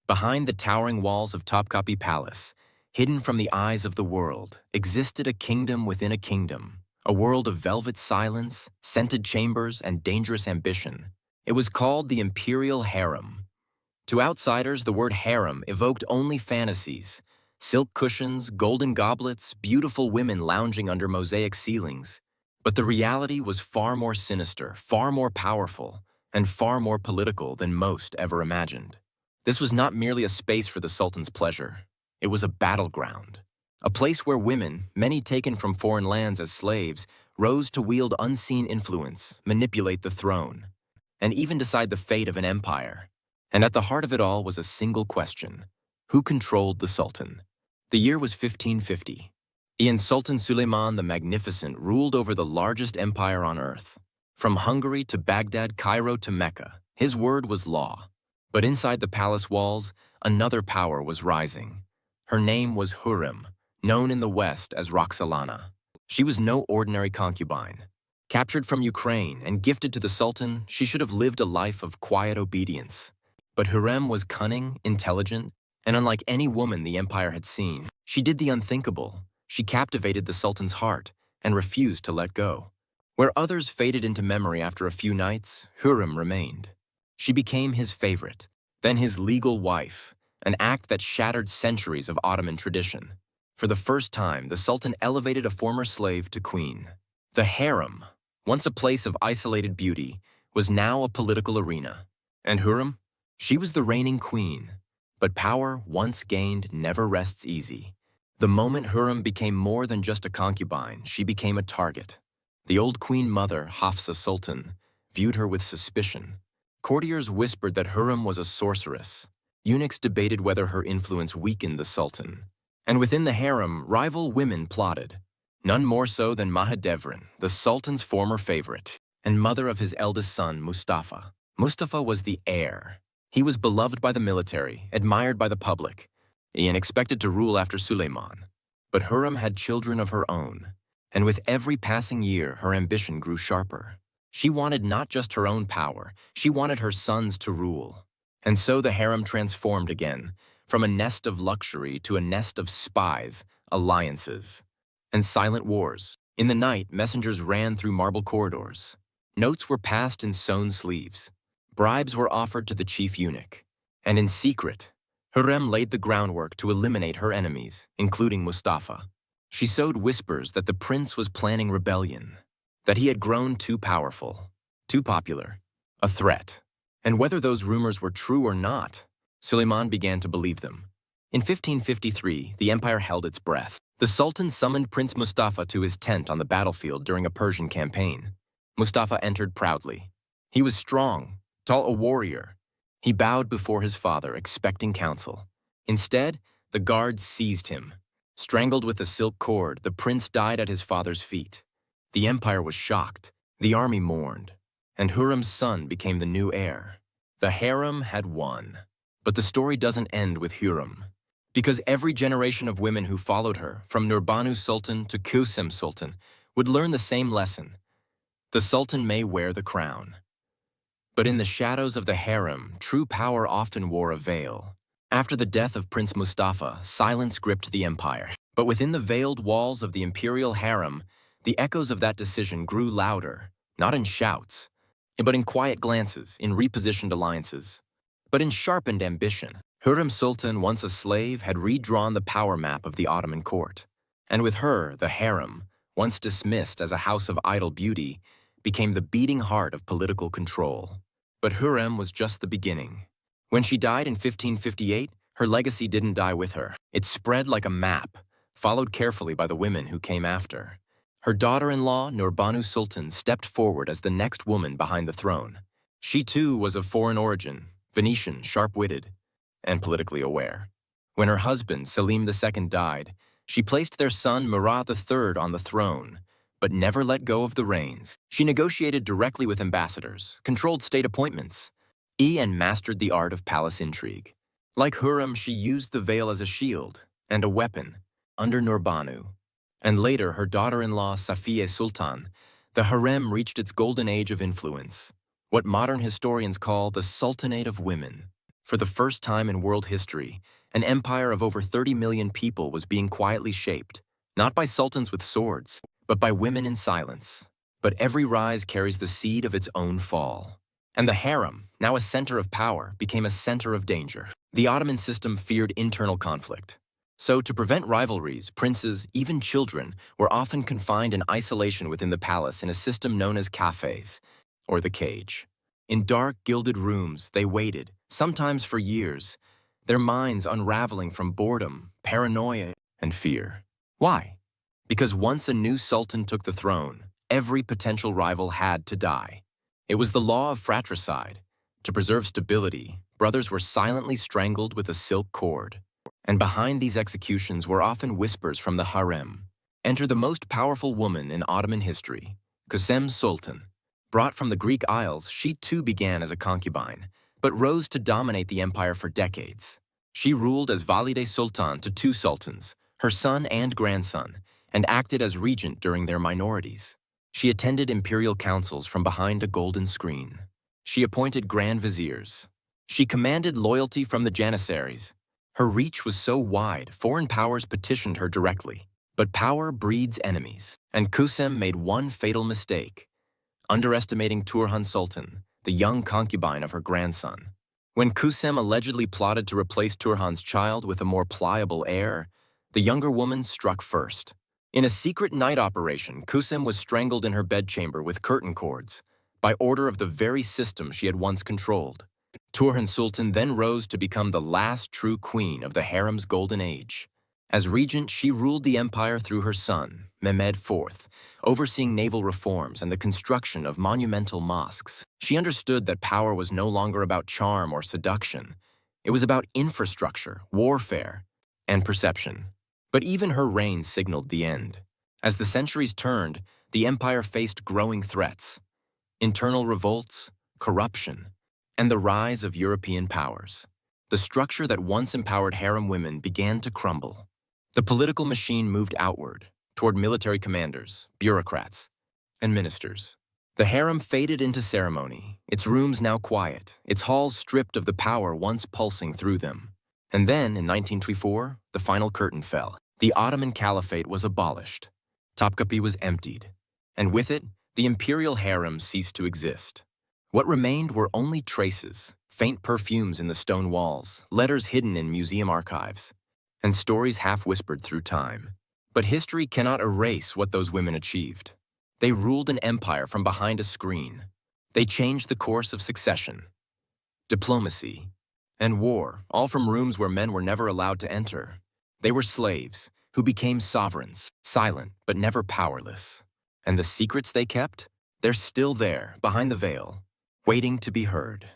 Behind the towering walls of Topkapi Palace, hidden from the eyes of the world, existed a kingdom within a kingdom, a world of velvet silence, scented chambers, and dangerous ambition. It was called the Imperial Harem. To outsiders, the word harem evoked only fantasies: silk cushions, golden goblets, beautiful women lounging under mosaic ceilings. But the reality was far more sinister, far more powerful, and far more political than most ever imagined. This was not merely a space for the Sultan's pleasure. It was a battleground, a place where women, many taken from foreign lands as slaves, rose to wield unseen influence, manipulate the throne, and even decide the fate of an empire. And at the heart of it all was a single question: who controlled the Sultan? The year was 1550. Sultan Suleiman the Magnificent ruled over the largest empire on earth. From Hungary to Baghdad, Cairo to Mecca, his word was law. But inside the palace walls, another power was rising. Her name was Hurrem, known in the West as Roxolana. She was no ordinary concubine. Captured from Ukraine and gifted to the Sultan, she should have lived a life of quiet obedience. But Hurrem was cunning, intelligent, and unlike any woman the empire had seen, she did the unthinkable. She captivated the Sultan's heart and refused to let go. Where others faded into memory after a few nights, Hurrem remained. She became his favorite, then his legal wife, an act that shattered centuries of Ottoman tradition. For the first time, the Sultan elevated a former slave to queen. The harem, once a place of isolated beauty, was now a political arena. And Hurrem? She was the reigning queen. But power, once gained, never rests easy. The moment Hurrem became more than just a concubine, she became a target. The old queen mother, Hafsa Sultan, viewed her with suspicion. Courtiers whispered that Hurrem was a sorceress. Eunuchs debated whether her influence weakened the Sultan. And within the harem, rival women plotted. None more so than Mahidevran, the Sultan's former favorite, and mother of his eldest son, Mustafa. Mustafa was the heir. He was beloved by the military, admired by the public, and expected to rule after Suleiman. But Hurrem had children of her own, and with every passing year, her ambition grew sharper. She wanted not just her own power, she wanted her sons to rule. And so the harem transformed again, from a nest of luxury to a nest of spies, alliances, and silent wars. In the night, messengers ran through marble corridors. Notes were passed in sewn sleeves. Bribes were offered to the chief eunuch. And in secret, Hurrem laid the groundwork to eliminate her enemies, including Mustafa. She sowed whispers that the prince was planning rebellion, that he had grown too powerful, too popular, a threat. And whether those rumors were true or not, Suleiman began to believe them. In 1553, the empire held its breath. The Sultan summoned Prince Mustafa to his tent on the battlefield during a Persian campaign. Mustafa entered proudly. He was strong, tall, a warrior. He bowed before his father, expecting counsel. Instead, the guards seized him. Strangled with a silk cord, the prince died at his father's feet. The empire was shocked. The army mourned. And Hurrem's son became the new heir. The harem had won. But the story doesn't end with Hurrem. Because every generation of women who followed her, from Nurbanu Sultan to Kusem Sultan, would learn the same lesson. The Sultan may wear the crown. But in the shadows of the harem, true power often wore a veil. After the death of Prince Mustafa, silence gripped the empire. But within the veiled walls of the imperial harem, the echoes of that decision grew louder, not in shouts, but in quiet glances, in repositioned alliances, but in sharpened ambition. Hurrem Sultan, once a slave, had redrawn the power map of the Ottoman court. And with her, the harem, once dismissed as a house of idle beauty, became the beating heart of political control. But Hurrem was just the beginning. When she died in 1558, her legacy didn't die with her. It spread like a map, followed carefully by the women who came after. Her daughter-in-law, Nurbanu Sultan, stepped forward as the next woman behind the throne. She too was of foreign origin, Venetian, sharp-witted, and politically aware. When her husband, Selim II, died, she placed their son, Murat III, on the throne, but never let go of the reins. She negotiated directly with ambassadors, controlled state appointments, and mastered the art of palace intrigue. Like Hurrem, she used the veil as a shield and a weapon under Nurbanu. And later, her daughter-in-law, Safiye Sultan, the harem reached its golden age of influence, what modern historians call the Sultanate of Women. For the first time in world history, an empire of over 30 million people was being quietly shaped, not by sultans with swords, but by women in silence. But every rise carries the seed of its own fall. And the harem, now a center of power, became a center of danger. The Ottoman system feared internal conflict. So, to prevent rivalries, princes, even children, were often confined in isolation within the palace in a system known as cafes, or the cage. In dark, gilded rooms, they waited, sometimes for years, their minds unraveling from boredom, paranoia, and fear. Why? Because once a new sultan took the throne, every potential rival had to die. It was the law of fratricide. To preserve stability, brothers were silently strangled with a silk cord. And behind these executions were often whispers from the harem. Enter the most powerful woman in Ottoman history, Kusem Sultan. Brought from the Greek Isles, she too began as a concubine, but rose to dominate the empire for decades. She ruled as valide sultan to two sultans, her son and grandson, and acted as regent during their minorities. She attended imperial councils from behind a golden screen. She appointed grand viziers. She commanded loyalty from the janissaries. Her reach was so wide, foreign powers petitioned her directly. But power breeds enemies, and Kusem made one fatal mistake, underestimating Turhan Sultan, the young concubine of her grandson. When Kusem allegedly plotted to replace Turhan's child with a more pliable heir, the younger woman struck first. In a secret night operation, Kusem was strangled in her bedchamber with curtain cords, by order of the very system she had once controlled. Turhan Sultan then rose to become the last true queen of the harem's golden age. As regent, she ruled the empire through her son, Mehmed IV, overseeing naval reforms and the construction of monumental mosques. She understood that power was no longer about charm or seduction. It was about infrastructure, warfare, and perception. But even her reign signaled the end. As the centuries turned, the empire faced growing threats: internal revolts, corruption, and the rise of European powers. The structure that once empowered harem women began to crumble. The political machine moved outward, toward military commanders, bureaucrats, and ministers. The harem faded into ceremony, its rooms now quiet, its halls stripped of the power once pulsing through them. And then, in 1924, the final curtain fell. The Ottoman Caliphate was abolished. Topkapi was emptied. And with it, the imperial harem ceased to exist. What remained were only traces, faint perfumes in the stone walls, letters hidden in museum archives, and stories half-whispered through time. But history cannot erase what those women achieved. They ruled an empire from behind a screen. They changed the course of succession, diplomacy, and war, all from rooms where men were never allowed to enter. They were slaves who became sovereigns, silent but never powerless. And the secrets they kept? They're still there, behind the veil, waiting to be heard.